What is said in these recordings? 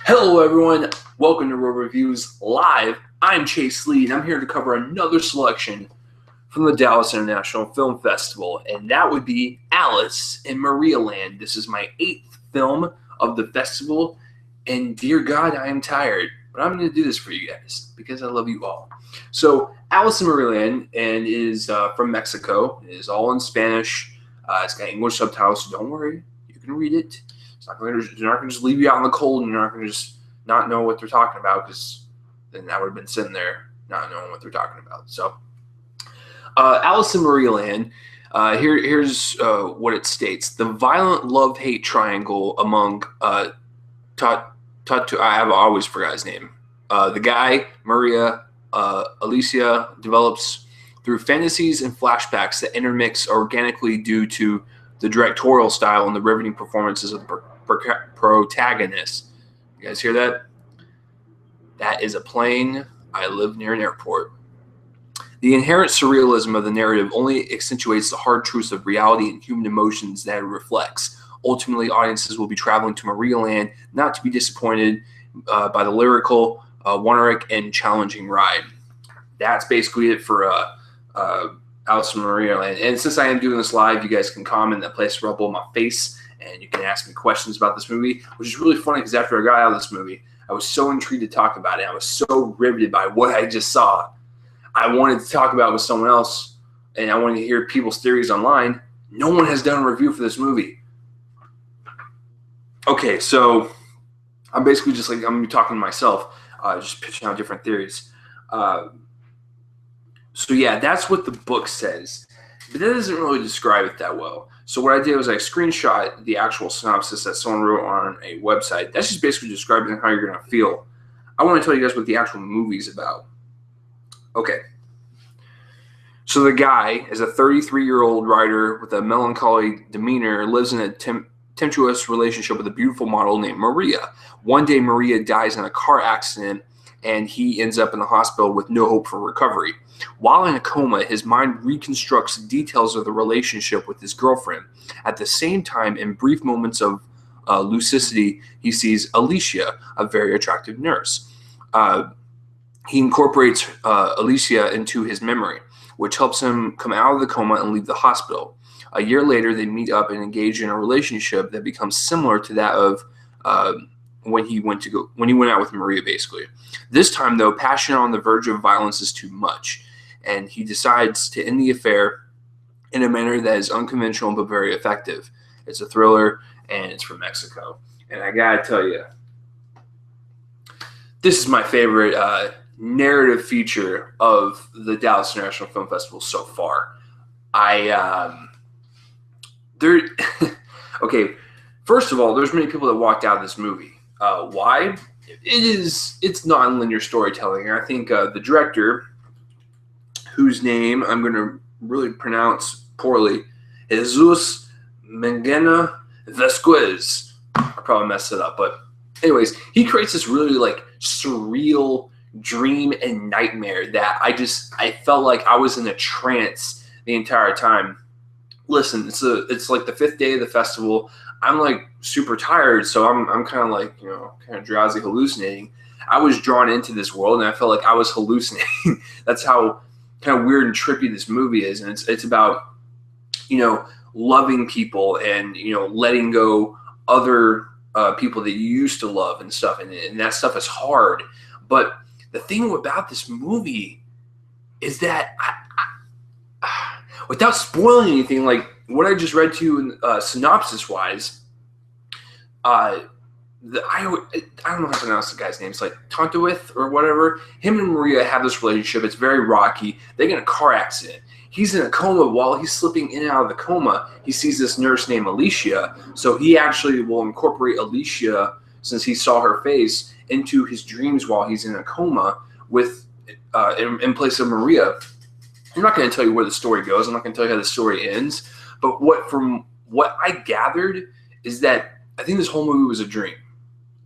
Hello everyone, welcome to Road Reviews Live. I'm Chase Lee and I'm here to cover another selection from the Dallas International Film Festival, and that would be Alice in Marialand. This is my 8th film of the festival, and dear God, I am tired, but I'm going to do this for you guys because I love you all. So Alice in Marialand and is from Mexico. It is all in Spanish. It's got English subtitles, so don't worry, you can read it. They're not going to just leave you out in the cold, and you're not going to just not know what they're talking about, because then I would have been sitting there not knowing what they're talking about. So, Alice in Marialand, here's what it states. The violent love-hate triangle among I always forgot his name. The guy, Maria, Alicia, develops through fantasies and flashbacks that intermix organically due to the directorial style and the riveting performances of the protagonist. You guys hear that? That is a plane. I live near an airport. The inherent surrealism of the narrative only accentuates the hard truths of reality and human emotions that it reflects. Ultimately, audiences will be traveling to Marialand not to be disappointed by the lyrical, wondrous, and challenging ride. That's basically it for Alice in Marialand. And since I am doing this live, you guys can comment that place rubble in my face, and you can ask me questions about this movie, which is really funny because after I got out of this movie, I was so intrigued to talk about it. I was so riveted by what I just saw. I wanted to talk about it with someone else, and I wanted to hear people's theories online. No one has done a review for this movie. Okay, so I'm basically just like, I'm going to be talking to myself, just pitching out different theories. So yeah, that's what the book says, but that doesn't really describe it that well. So what I did was I screenshot the actual synopsis that someone wrote on a website. That's just basically describing how you're going to feel. I want to tell you guys what the actual movie's about. Okay. So the guy is a 33-year-old writer with a melancholy demeanor, lives in a tempestuous relationship with a beautiful model named Maria. One day, Maria dies in a car accident, and he ends up in the hospital with no hope for recovery. While in a coma, his mind reconstructs details of the relationship with his girlfriend. At the same time, in brief moments of lucidity, he sees Alicia, a very attractive nurse. He incorporates Alicia into his memory, which helps him come out of the coma and leave the hospital. A year later, they meet up and engage in a relationship that becomes similar to that of when he went out with Maria, basically. This time, though, passion on the verge of violence is too much, and he decides to end the affair in a manner that is unconventional but very effective. It's a thriller, and it's from Mexico. And I gotta tell you, this is my favorite narrative feature of the Dallas International Film Festival so far. Okay, first of all, there's many people that walked out of this movie. Why? It's non-linear storytelling. I think the director, whose name I'm going to really pronounce poorly, Jesus Mengena Vasquez. I probably messed it up, but anyways, he creates this really like surreal dream and nightmare that I felt like I was in a trance the entire time. Listen, it's like the 5th day of the festival. I'm like super tired, so I'm kind of like, kind of drowsy, hallucinating. I was drawn into this world, and I felt like I was hallucinating. That's how kind of weird and trippy this movie is, and it's about, loving people and, letting go other people that you used to love and stuff, and that stuff is hard. But the thing about this movie is that without spoiling anything, like what I just read to you synopsis-wise, I don't know how to pronounce the guy's name. It's like Tontowith or whatever. Him and Maria have this relationship. It's very rocky. They get in a car accident. He's in a coma. While he's slipping in and out of the coma, he sees this nurse named Alicia. So he actually will incorporate Alicia, since he saw her face, into his dreams while he's in a coma with in place of Maria. I'm not going to tell you where the story goes. I'm not going to tell you how the story ends. But from what I gathered is that I think this whole movie was a dream.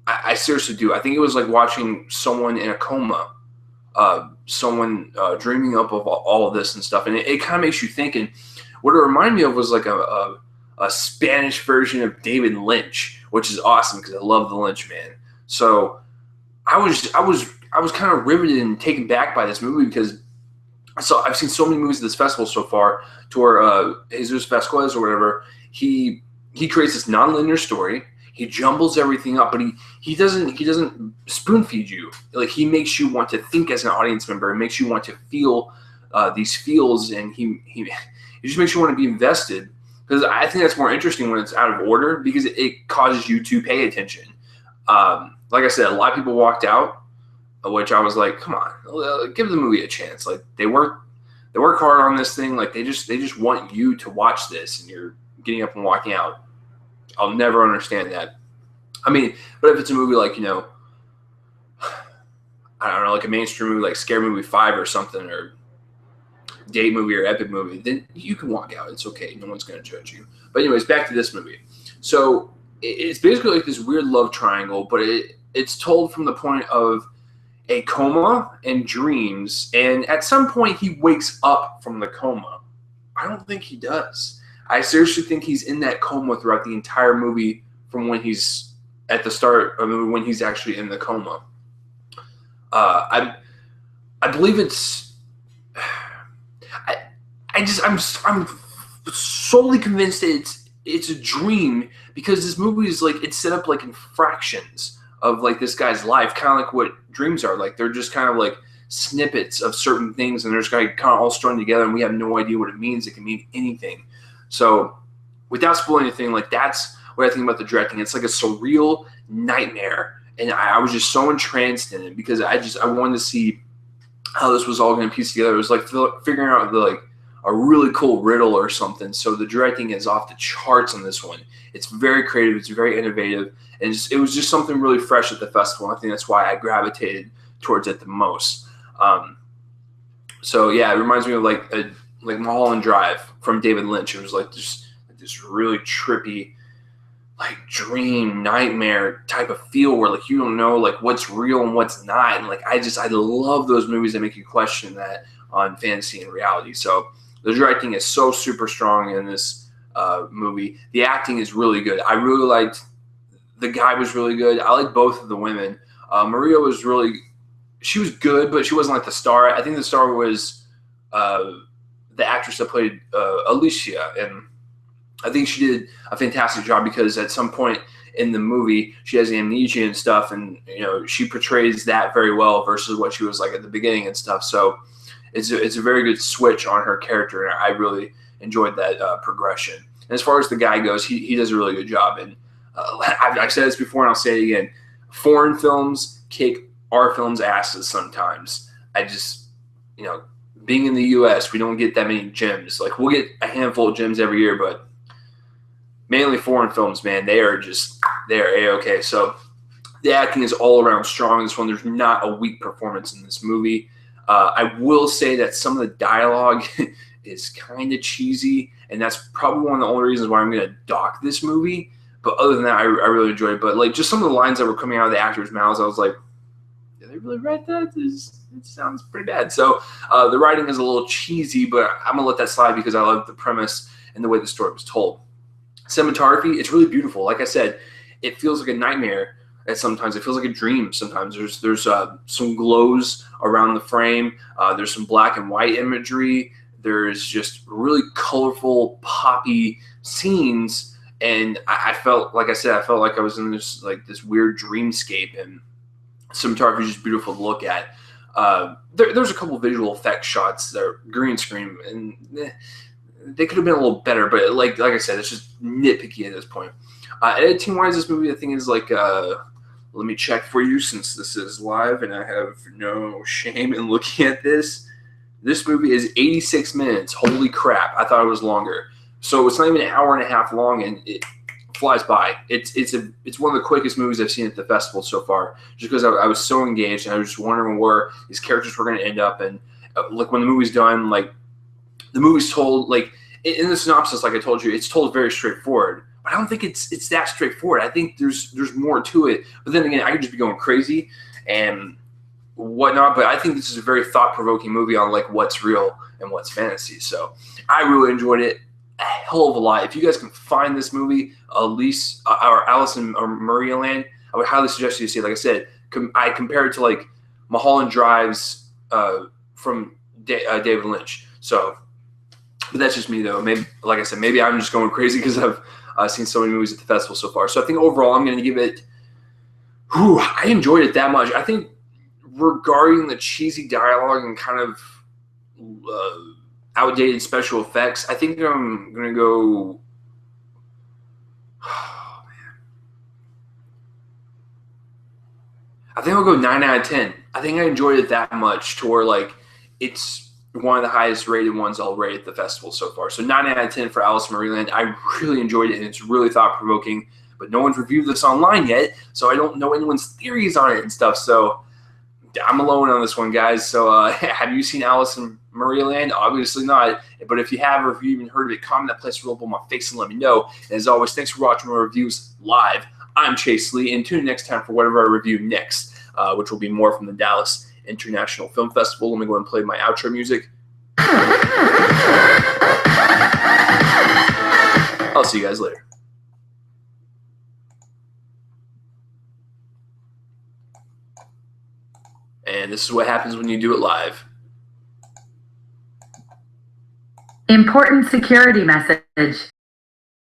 I seriously do. I think it was like watching someone in a coma, someone dreaming up of all of this and stuff. And it kind of makes you think. And what it reminded me of was like a Spanish version of David Lynch, which is awesome because I love the Lynch man. So I was kind of riveted and taken back by this movie because I've seen so many movies at this festival so far to where Jesus Vasquez or whatever, he creates this nonlinear story. He jumbles everything up, but he doesn't spoon feed you. Like, he makes you want to think as an audience member. It makes you want to feel these feels, and he just makes you want to be invested. Because I think that's more interesting when it's out of order, because it causes you to pay attention. Like I said, a lot of people walked out, which I was like, come on, give the movie a chance. Like, they work hard on this thing. Like, they just want you to watch this, and you're getting up and walking out. I'll never understand that. I mean, but if it's a movie like, I don't know, like a mainstream movie like Scary Movie 5 or something, or date movie or epic movie, then you can walk out. It's okay. No one's going to judge you. But anyways, back to this movie. So it's basically like this weird love triangle, but it's told from the point of a coma and dreams. And at some point he wakes up from the coma. I don't think he does. I seriously think he's in that coma throughout the entire movie, from when he's at the start of the movie, when he's actually in the coma. I believe it's. I'm solely convinced that it's a dream, because this movie is like, it's set up like in fractions of like this guy's life, kind of like what dreams are. Like, they're just kind of like snippets of certain things, and they're just kind of all strung together, and we have no idea what it means. It can mean anything. So without spoiling anything, like, that's what I think about the directing. It's like a surreal nightmare, and I was just so entranced in it, because I wanted to see how this was all going to piece together. It was like figuring out a really cool riddle or something. So the directing is off the charts on this one. It's very creative. It's very innovative, and it was just something really fresh at the festival. I think that's why I gravitated towards it the most. So yeah, it reminds me of like Mulholland Drive from David Lynch. It was like this really trippy, like, dream nightmare type of feel, where like you don't know like what's real and what's not. And like, I love those movies that make you question that on fantasy and reality. So the directing is so super strong in this movie. The acting is really good. I really liked, the guy was really good. I liked both of the women. Maria was she was good, but she wasn't like the star. I think the star was the actress that played Alicia, and I think she did a fantastic job, because at some point in the movie she has amnesia and stuff, and she portrays that very well versus what she was like at the beginning and stuff. So it's a very good switch on her character, and I really enjoyed that progression. And as far as the guy goes, he does a really good job. And I've said this before, and I'll say it again: foreign films kick our films' asses sometimes. Being in the U.S., we don't get that many gems. Like, we'll get a handful of gems every year, but mainly foreign films, man, they're A-okay. So the acting is all around strong in this one. There's not a weak performance in this movie. I will say that some of the dialogue is kind of cheesy, and that's probably one of the only reasons why I'm going to dock this movie. But other than that, I really enjoyed it. But like, just some of the lines that were coming out of the actors' mouths, I was like, did they really write that? It sounds pretty bad. So the writing is a little cheesy, but I'm going to let that slide because I love the premise and the way the story was told. Cinematography, it's really beautiful. Like I said, it feels like a nightmare at sometimes. It feels like a dream sometimes. There's some glows around the frame. There's some black and white imagery. There's just really colorful, poppy scenes. And I felt, like I said, I felt like I was in this weird dreamscape, and cinematography is just beautiful to look at. There's a couple visual effects shots that are green screen, and they could have been a little better, but like I said, it's just nitpicky at this point. Editing wise, this movie I think is like, let me check for you since this is live and I have no shame in looking at this. This movie is 86 minutes. Holy crap! I thought it was longer. So it's not even an hour and a half long, and it flies by. It's one of the quickest movies I've seen at the festival so far, just because I was so engaged and I was just wondering where these characters were going to end up. And like, when the movie's done, like, the movie's told, like, in the synopsis, like I told you, it's told very straightforward. But I don't think it's that straightforward. I think there's more to it. But then again, I could just be going crazy and whatnot. But I think this is a very thought-provoking movie on like what's real and what's fantasy. So I really enjoyed it a hell of a lot. If you guys can find this movie, Alice or Marialand, I would highly suggest you see it. Like I said, I compare it to like Mulholland Drive's from David Lynch. So, but that's just me though. Maybe, like I said, maybe I'm just going crazy because I've seen so many movies at the festival so far. So I think overall I'm going to give it. I enjoyed it that much. I think regarding the cheesy dialogue and kind of outdated special effects, I think I'm going to go. Oh, man. I think I'll go 9 out of 10. I think I enjoyed it that much to where like it's one of the highest rated ones already at the festival so far. So 9 out of 10 for Alice in Marialand. I really enjoyed it, and it's really thought-provoking. But no one's reviewed this online yet, so I don't know anyone's theories on it and stuff. So I'm alone on this one, guys. So have you seen Alice in Marialand? Obviously not. But if you have, or if you even heard of it, comment that place roll on my face and let me know. And as always, thanks for watching my reviews live. I'm Chase Lee, and tune in next time for whatever I review next, which will be more from the Dallas International Film Festival. Let me go and play my outro music. I'll see you guys later. And this is what happens when you do it live. Important security message.